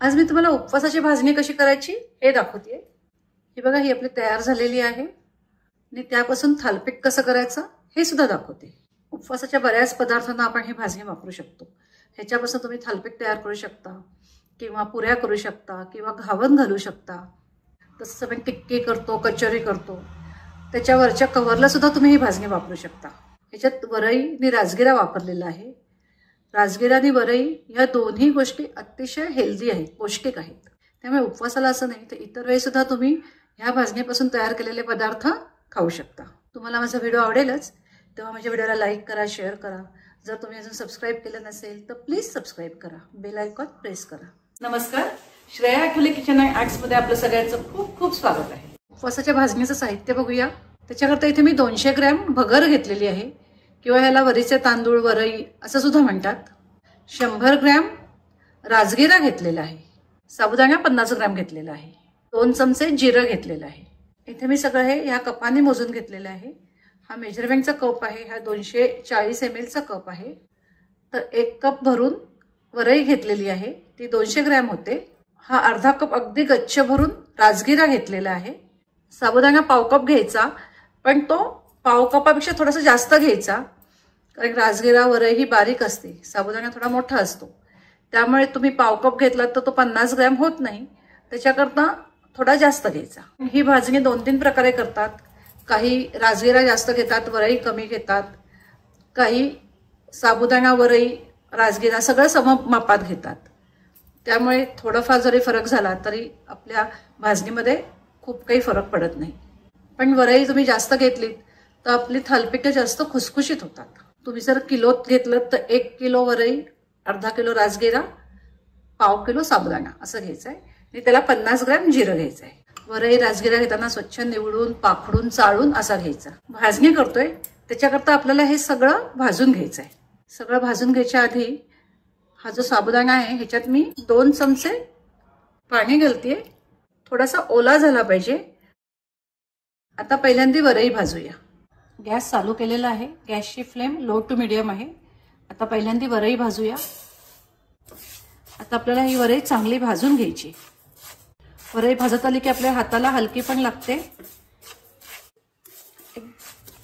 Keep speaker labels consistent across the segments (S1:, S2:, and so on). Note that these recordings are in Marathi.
S1: आज मी तुम्हाला उपवासाची भाजणी कशी करायची हे दाखवते। हे बघा, ही आपली तयार झालेली आहे आणि त्यापासून थालपीठ कसं करायचं हे सुद्धा दाखवते। उपवासाच्या बऱ्याच पदार्थांना आपण ही भाजणी वापरू शकतो। ह्याच्यापासून तुम्ही थालपीठ तयार करू शकता किंवा पुऱ्या करू शकता किंवा घावन घालू शकता। तसंच आपण टिक्की करतो, कचोरी करतो, त्याच्यावरच्या कव्हरला सुद्धा तुम्ही ही भाजणी वापरू शकता। ह्याच्यात वरई आणि राजगिरा वापरलेला आहे। राजगिरा आणि वरई ह्या दोन्ही गोष्टी अतिशय हेल्दी आहेत, पौष्टिक आहेत। त्यामुळे उपवासाला असं नाही तर इतर वेळी सुद्धा तुम्ही ह्या भाजणीपासून तयार केलेले पदार्थ खाऊ शकता। तुम्हाला माझा व्हिडिओ आवडेलच तेव्हा माझ्या व्हिडिओला लाईक करा, शेअर करा। जर तुम्ही अजून सबस्क्राईब केलं नसेल तर प्लीज सबस्क्राईब करा, बेल आयकॉन प्रेस करा। नमस्कार, Shreya Athawale kitchen and arts मध्ये आपलं सगळ्यांचं खूप खूप स्वागत आहे। उपवासाच्या भाजणीचं साहित्य बघूया। त्याच्याकरता इथे मी 200 ग्रॅम भगर घेतलेली आहे किंवा ह्याला वरीचे तांदूळ, वरई असं सुद्धा म्हणतात। 100 ग्रॅम राजगिरा घेतलेला आहे। साबुदाणा 50 ग्रॅम घेतलेला आहे। 2 चमचे जिरं घेतलेलं आहे। इथे मी सगळं हे ह्या कपाने मोजून घेतलेलं आहे। हा मेजरमेंटचा कप आहे, हा 240 ml चा कप आहे। तर 1 कप भरून वरई घेतलेली आहे, ती 200 ग्रॅम होते। हा अर्धा कप अगदी गच्च भरून राजगिरा घेतलेला आहे। साबुदाणा पाव कप घ्यायचा, पण तो पाव कपापेक्षा थोडासा जास्त घ्यायचा, कारण राजगिरा वरई ही बारीक असते, साबुदाणा थोडा मोठा असतो। त्यामुळे तुम्ही पाव कप घेतलात तर तो 50 ग्रॅम होत नाही, त्याच्याकरता थोडा जास्त घ्यायचा। ही भाजणी 2-3 प्रकारे करतात। काही राजगिरा जास्त घेतात, वरई कमी घेतात। काही साबुदाणा, वरई, राजगिरा सगळं सममापात घेतात। त्यामुळे थोडाफार जरी फरक झाला तरी आपल्या भाजणीमध्ये खूप काही फरक पडत नाही। पण वरई तुम्ही जास्त घेतलीत तर आपली थालपीठं जास्त खुसखुशीत होतात। तुम्ही जर किलोत घेतलं तर 1 किलो वरई, अर्धा किलो राजगिरा, पाव किलो साबुदाणा असं घ्यायचं आहे आणि त्याला 50 ग्रॅम जिरं घ्यायचं आहे। वरई, राजगिरा घेताना स्वच्छ निवडून, पाखडून, चाळून असा घ्यायचा। भाजणी करतोय त्याच्याकरता आपल्याला हे सगळं भाजून घ्यायचं आहे। सगळं भाजून घ्यायच्या आधी हा जो साबुदाणा आहे ह्याच्यात मी 2 चमचे पाणी घालतेय, थोडासा ओला झाला पाहिजे। आता पहिल्यांदा वरई भाजूया। गॅस चालू केलेला आहे, गॅसची फ्लेम लो टू मीडियम आहे। आता पहिल्यांदा वरई भाजूया। आता आपल्याला ही वरई चांगली भाजून घ्यायची। वरई भाजत आली की आपल्या हाताला हलकी पण लागते।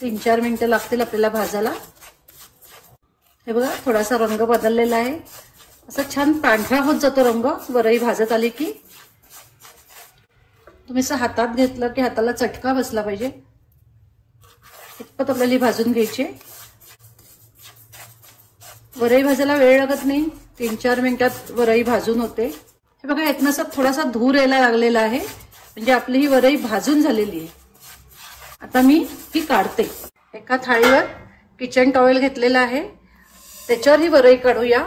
S1: 3-4 मिनिटं लागतील आपल्याला भाजायला। हे बघा, थोडासा रंग बदललेला आहे, असं छान पांढरा होत जातो रंग वरई भाजत आली की। तुम्ही असं हातात घेतलं की हाताला चटका बसला पाहिजे इतपत आपल्याला भाजून घ्यायची। वरई भाजायला वेळ लागत नाही, 3-4 मिनिटात वरई भाजून होते। हे बघा, यातनं असं थोडासा धूर यायला लागलेला आहे, म्हणजे आपली ही वरई भाजून झालेली आहे। आता मी ही काढते। एका थाळीवर किचन टॉवेल घेतलेला आहे, त्याच्यावर ही वरई काढूया।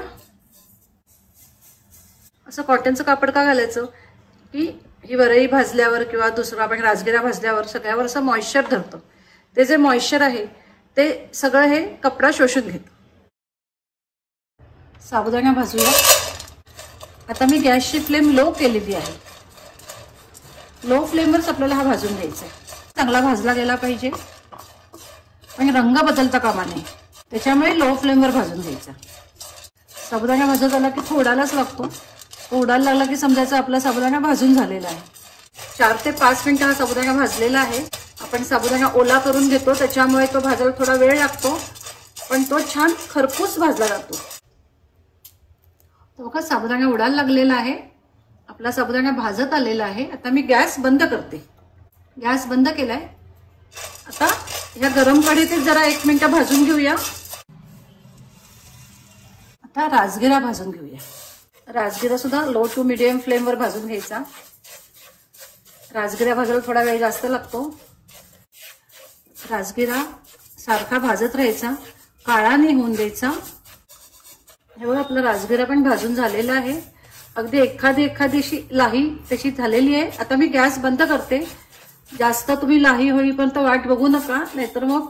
S1: असं कॉटनचं कापड का घालायचं की ही वरई भाजल्यावर किंवा दुसरं आपण राजगिरा भाजल्यावर सगळ्यावर असं मॉइश्चर धरतं। ते जे मॉइश्चर आहे ते सगळं हे कपडा शोषून घेतं। साबुदाणा भाजूया। आता मी गॅसची फ्लेम लो केलेली आहे। लो फ्लेमवरच आपल्याला हा भाजून घ्यायचा आहे। चांगला भाजला गेला पाहिजे, पण रंग बदलता कामा नये, त्याच्यामुळे लो फ्लेमवर भाजून घ्यायचा। साबुदाणा भाजत आला की थोडालाच लागतो, तो उडायला लागला की समजायचं आपला साबुदाणा भाजून झालेला आहे। 4 ते 5 मिनिटं हा साबुदाणा भाजलेला आहे। आपण साबुदाणा ओला करून घेतो त्याच्यामुळे तो भाजायला थोडा वेळ लागतो, पण तो छान खरपूस भाजला जातो। तो का साबुदाणा उडायला लागलेला आहे, आपला साबुदाणा भाजत आलेला आहे। आता मी गॅस बंद करते। गॅस बंद केलाय। आता ह्या गरम कढईत जरा 1 मिनिट भाजून घेऊया। आता राजगिरा भाजून घेऊया। राजगिरा सुद्धा लो टू मीडियम फ्लेमवर भाजून घ्यायचा। राजगिरा भाजायला थोडा वेळ जास्त लागतो। राजगिरा सारखा भाजत राहायचा, काळा नाही होऊन द्यायचा। हे बघा, आपला राजगिरा पण भाजून झालेला आहे। अगदी एखादीशी लाही तशी झालेली आहे। आता मी गॅस बंद करते। जास्त तुम्ही लाही होईपर्यंत वाट बघू नका, नाहीतर मग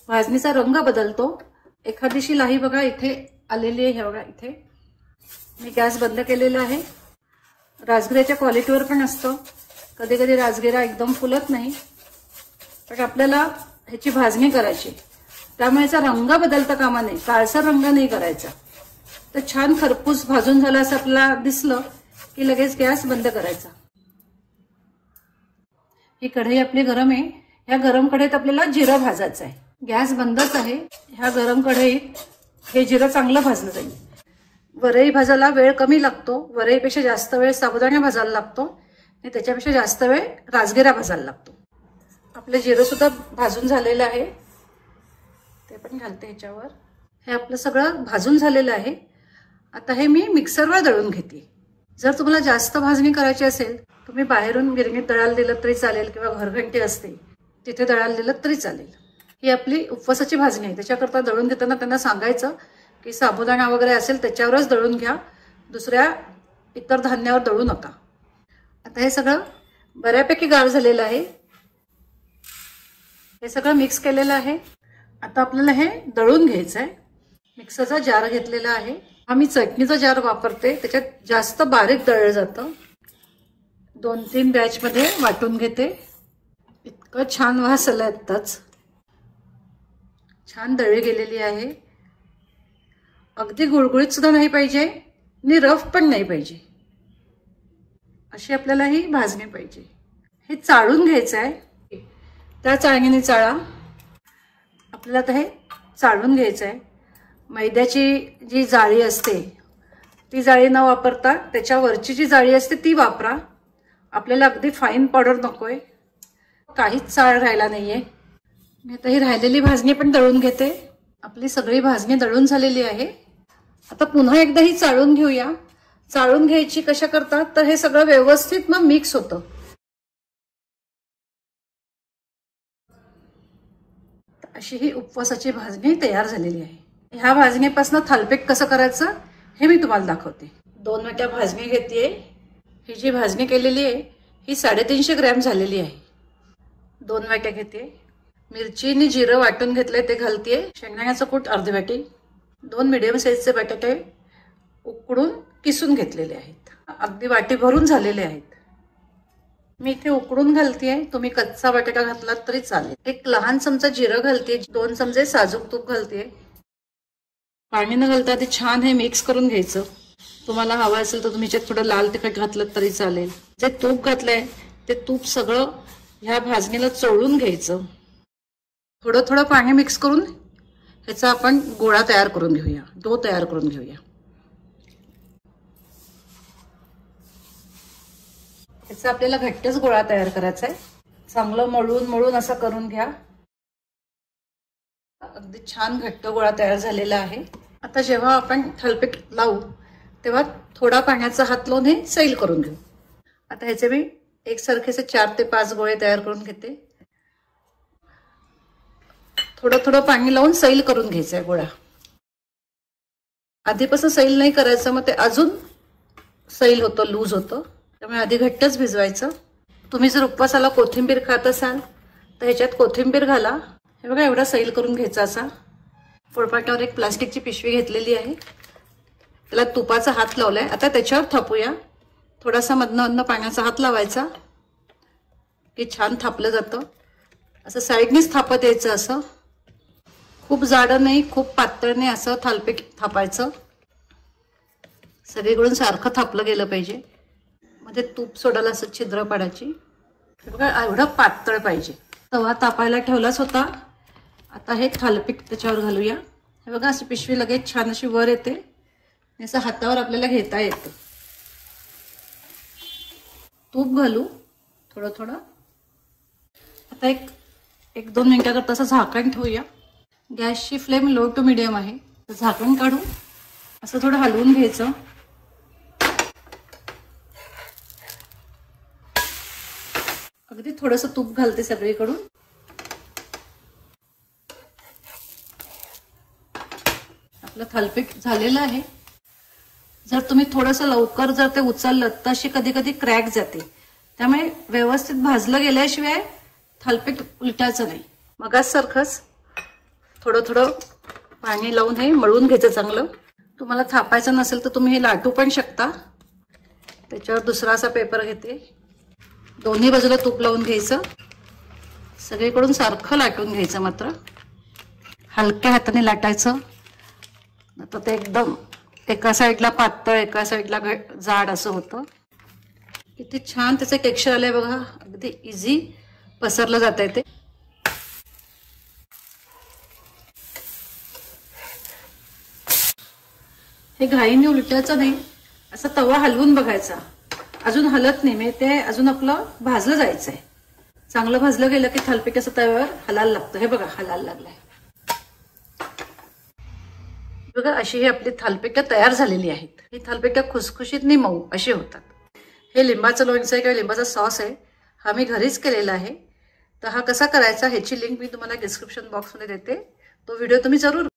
S1: भाजणीचा रंग बदलतो। एखादीशी लाही बघा इथे आलेली आहे, हे बघा इथे मी गॅस बंद केलेला आहे। राजगिऱ्याच्या क्वालिटीवर पण असतं, कधी कधी राजगिरा एकदम फुलत नाही, पण आपल्याला ह्याची भाजणी करायची, त्यामुळे याचा रंग बदलता कामा नये, काळसर रंग नाही करायचा। तर छान खरपूस भाजून झालं असं आपल्याला दिसलं की लगेच गॅस बंद करायचा. ही कढई आपली गरम आहे. ह्या गरम कढईत आपल्याला जिरं भाजायचं आहे. गॅस बंदच आहे. ह्या गरम कढईत हे जिरं चांगलं भाजलं जाईल. वरई भाजायला वेळ कमी लागतो. वरईपेक्षा जास्त वेळ साबुदाणा भाजायला लागतो आणि त्याच्यापेक्षा जास्त वेळ राजगिरा भाजायला लागतो. आपलं जिरं सुद्धा भाजून झालेलं आहे. ते पण घालते ह्याच्यावर. हे आपलं सगळं भाजून झालेलं आहे. आता हे मी मिक्सरवर दळून घेते. जर तुम्हाला जास्त भाजणी करायची असेल तुम्ही बाहेरून गिरणीत दळायला दिलं तरी चालेल किंवा घरघंटी असते तिथे दळायला दिलं तरी चालेल. ही आपली उपवासाची भाजणी आहे. त्याच्याकरता दळून घेताना त्यांना सांगायचं की साबुदाणा वगैरे असेल त्याच्यावरच दळून घ्या, दुसऱ्या इतर धान्यावर दळू नका. आता हे सगळं बऱ्यापैकी गार झालेलं आहे. हे सगळं मिक्स केलेलं आहे. आता आपल्याला हे दळून घ्यायचं आहे. मिक्सरचा जार घेतलेला आहे. आम्ही चटणीचा जार वापरते, त्याच्यात जास्त बारीक दळलं जातं. 2-3 बॅचमध्ये वाटून घेते. इतकं छान वास आला आत्ताच. छान दळी गेलेली आहे. अगदी गुळगुळीत सुद्धा नाही पाहिजे आणि रफ पण नाही पाहिजे, अशी आपल्याला ही भाजणी पाहिजे. हे चाळून घ्यायचं आहे. त्या चाळणीने चाळा. आपल्याला आता हे चाळून घ्यायचं आहे. मैद्याची जी जाळी असते ती जाळी न वापरता त्याच्यावरची जी जाळी असते ती वापरा. आपल्याला अगदी फाईन पावडर नकोय. काहीच चाळ राहिला नाहीये. मी आता ही राहिलेली भाजणी पण दळून घेते. आपली सगळी भाजणी दळून झालेली आहे. आता पुन्हा एकदा ही चाळून घेऊया. चाळून घ्यायची कशा करतात तर हे सगळं व्यवस्थित मग मिक्स होतं. अशी ही उपवासाची भाजणी तयार झालेली आहे. ह्या भाजणीपासून थालपीठ कसं करायचं हे मी तुम्हाला दाखवते. 2 वाट्या भाजणी घेतेय. ही जी भाजणी केलेली आहे ही 350 ग्रॅम झालेली आहे. 2 वाट्या घेते. मिरची आणि जिरं वाटून घेतलंय ते घालतेय. शेंगदाण्याचं कूट अर्धी वाटी. 2 मीडियम साईजचे बटाटे उकडून किसून घेतलेले आहेत. अगदी वाटी भरून झालेले आहेत. मी इथे उकडून घालतेय. तुम्ही कच्चा बटाटा घातलात तरी चालेल. 1 लहान चमचा जिरं घालते. 2 चमचे साजूक तूप घालते. पाणी न घालता ते छान हे मिक्स करून घ्यायचं. तुम्हाला हवं असेल तर तुम्ही याच्यात थोडं लाल तिखट घातलं तरी चालेल. जे तूप घातलंय ते तूप सगळं ह्या भाजणीला चोळून घ्यायचं. थोडं थोडं पाणी मिक्स करून ह्याचा आपण गोळा तयार करून घेऊया. डो तयार करून घेऊया. ह्याचा आपल्याला घट्टच गोळा तयार करायचा आहे. चांगलं मळून मळून असं करून घ्या. अगदी छान घट्ट गोळा तयार झालेला आहे. आता जेव्हा आपण थालपीठ लावू तेव्हा थोडा पाण्याचा हात लावून हे सैल करून घेऊ. आता ह्याचे मी एकसारखेचे 4 ते 5 गोळे तयार करून घेते. थोडं थोडं पाणी लावून सैल करून घ्यायचं आहे गोळा. आधीपासून सैल नाही करायचं, मग ते अजून सैल होतं, लूज होतं. त्यामुळे आधी घट्टच भिजवायचं. तुम्ही जर उपवासाला कोथिंबीर खात असाल तर ह्याच्यात कोथिंबीर घाला. हे बघा एवढा सैल करून घ्यायचा. असा पोळपाटावर एक प्लास्टिकची पिशवी घेतलेली आहे. त्याला तुपाचा हात लावलाय. आता त्याच्यावर थापूया. थोडासा मधनं पाण्याचा हात लावायचा की छान थापलं जातं. असं साईडनीच थापत यायचं. असं खूप जाड नाही खूप पातळ नाही असं थालपीठ थापायचं. सगळीकडून सारखं थापलं गेलं पाहिजे. मध्ये तूप सोडायला असं छिद्र पाडायची. बघा एवढं पातळ पाहिजे. तवा तापायला ठेवलाच होता. आता हे थालपीठ त्याच्यावर घालूया. हे बघा अशी पिशवी लगेच छान अशी वर येते. असं हातावर आपल्याला घेता येतं. तूप घालू थोडं थोडं. आता एक 2 मिनिटाकरता असं झाकण ठेवूया. गॅसची फ्लेम लो टू मिडियम आहे. झाकण काढू असं थोडं हलवून घ्यायचं. अगदी थोडंसं तूप घालते सगळीकडून. आपलं थालपीठ झालेलं आहे. जर तुम्ही थोडंसं लवकर जर ते उचललं तर अशी कधी कधी क्रॅक जाते. त्यामुळे व्यवस्थित भाजलं गेल्याशिवाय थालपीठ उलटायचं नाही. मगाच सारखंच थोडं थोडं पाणी लावून हे मळून घ्यायचं चांगलं. तुम्हाला थापायचं नसेल तर तुम्ही हे लाटू पण शकता. त्याच्यावर दुसरा असा पेपर घेते. दोन्ही बाजूला तूप लावून घ्यायचं. सगळीकडून सारखं लाटून घ्यायचं. मात्र हलक्या हाताने लाटायचं. आता ते एकदम एका साईडला पातळ एका साईडला जाड असं होतं. किती छान त्याचं टेक्स्चर आलंय बघा, अगदी इझी पसरलं जात आहे ते. हे घाईने उलटायचं नाही, असा तवा हलवून बघायचा. अजून हलत नाही, म्हणजे ते अजून आपलं भाजलं जायचंय. चांगलं भाजलं गेलं की थालपीठ असं तव्यावर हलायला लागतं. हे बघा हलायला लागलंय बघा. अशी ही आपली थालपिठं तयार झालेली आहेत. ही थालपिठं खुसखुशीत नाही मऊ अशी होतात. हे लिंबाचं लोणचं आहे किंवा लिंबाचा सॉस आहे, हा मी घरीच केलेला आहे. तर हा कसा करायचा ह्याची लिंक मी तुम्हाला डिस्क्रिप्शन बॉक्समध्ये देते. तो व्हिडिओ तुम्ही जरूर